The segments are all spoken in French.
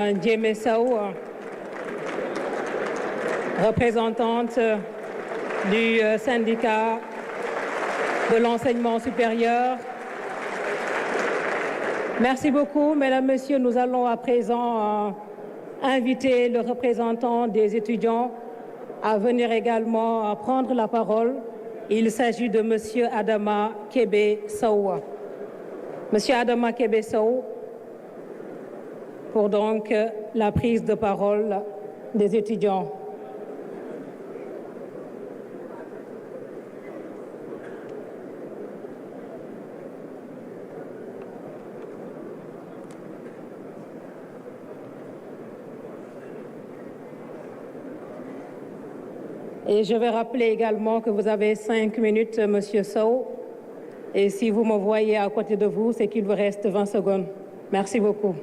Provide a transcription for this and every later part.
Ndiémé Sow, représentante du syndicat de l'enseignement supérieur. Merci beaucoup, mesdames, messieurs. Nous allons à présent inviter le représentant des étudiants à venir également prendre la parole. Il s'agit de monsieur Adama Kébé Sow. Monsieur Adama Kébé Sow, pour donc la prise de parole des étudiants. Et je vais rappeler également que vous avez 5 minutes, monsieur Sow. Et si vous me voyez à côté de vous, c'est qu'il vous reste 20 secondes. Merci beaucoup.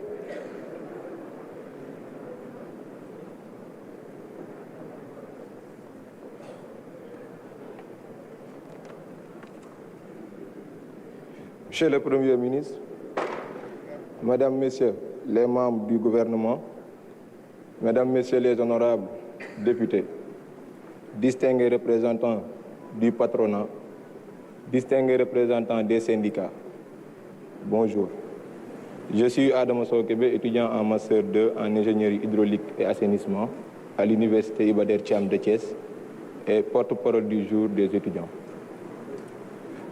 Monsieur le Premier ministre, Mesdames, Messieurs les membres du gouvernement, Mesdames, Messieurs les honorables députés, distingués représentants du patronat, distingués représentants des syndicats, bonjour. Je suis Adama Sow Kébé, étudiant en Master 2 en ingénierie hydraulique et assainissement à l'Université Iba Der Thiam de Thiès et porte-parole du jour des étudiants.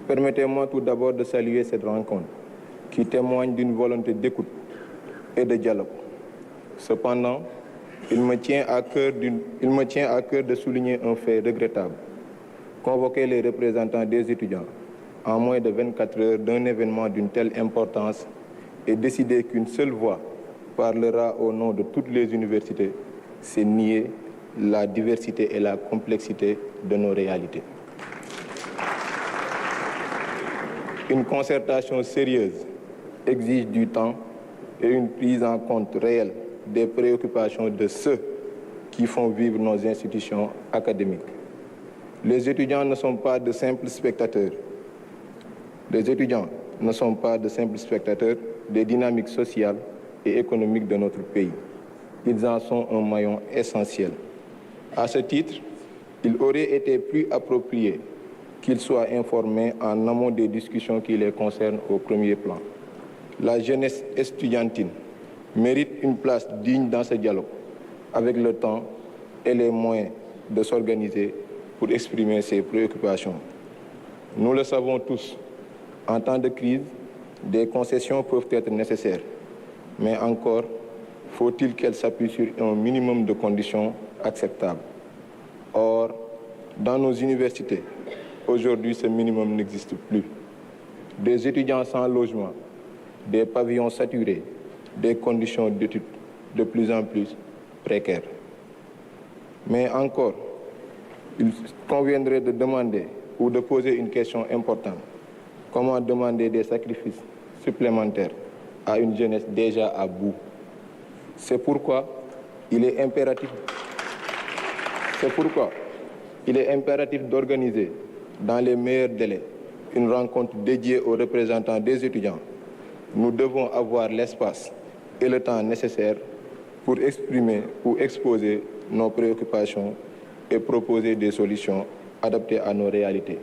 Permettez-moi tout d'abord de saluer cette rencontre qui témoigne d'une volonté d'écoute et de dialogue. Cependant, il me tient à cœur de souligner un fait regrettable. Convoquer les représentants des étudiants en moins de 24 heures d'un événement d'une telle importance et décider qu'une seule voix parlera au nom de toutes les universités, c'est nier la diversité et la complexité de nos réalités. Une concertation sérieuse exige du temps et une prise en compte réelle des préoccupations de ceux qui font vivre nos institutions académiques. Les étudiants ne sont pas de simples spectateurs. Les étudiants ne sont pas de simples spectateurs des dynamiques sociales et économiques de notre pays. Ils en sont un maillon essentiel. À ce titre, il aurait été plus approprié qu'ils soient informés en amont des discussions qui les concernent au premier plan. La jeunesse estudiantine mérite une place digne dans ce dialogue, avec le temps et les moyens de s'organiser pour exprimer ses préoccupations. Nous le savons tous, en temps de crise, des concessions peuvent être nécessaires, mais encore faut-il qu'elles s'appuient sur un minimum de conditions acceptables. Or, dans nos universités, aujourd'hui, ce minimum n'existe plus. Des étudiants sans logement, des pavillons saturés, des conditions d'études de plus en plus précaires. Mais encore, il conviendrait de demander ou de poser une question importante. Comment demander des sacrifices supplémentaires à une jeunesse déjà à bout? C'est pourquoi il est impératif d'organiser dans les meilleurs délais une rencontre dédiée aux représentants des étudiants. Nous devons avoir l'espace et le temps nécessaires pour exprimer ou exposer nos préoccupations et proposer des solutions adaptées à nos réalités.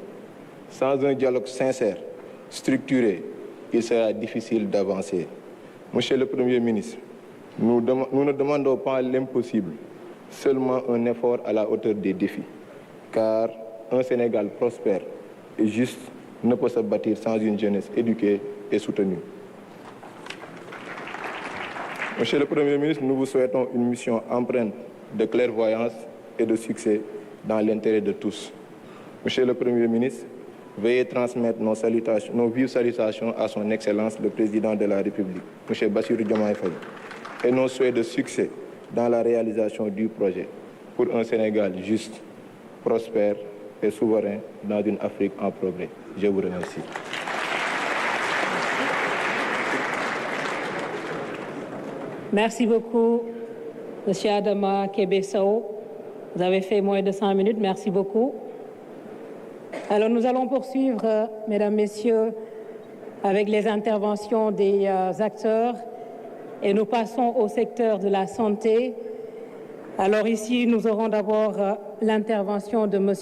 Sans un dialogue sincère, structuré, il sera difficile d'avancer. Monsieur le Premier ministre, nous ne demandons pas l'impossible, seulement un effort à la hauteur des défis. Car un Sénégal prospère et juste ne peut se bâtir sans une jeunesse éduquée et soutenue. Monsieur le Premier ministre, nous vous souhaitons une mission empreinte de clairvoyance et de succès dans l'intérêt de tous. Monsieur le Premier ministre, veuillez transmettre nos vives salutations à son Excellence le Président de la République, M. Bassirou Diomaye Faye, et nos souhaits de succès dans la réalisation du projet pour un Sénégal juste, prospère et souverain dans une Afrique en progrès. Je vous remercie. Merci beaucoup, M. Adama Kébé Sow. Vous avez fait moins de 5 minutes. Merci beaucoup. Alors, nous allons poursuivre, mesdames, messieurs, avec les interventions des acteurs. Et nous passons au secteur de la santé. Alors ici, nous aurons d'abord l'intervention de M.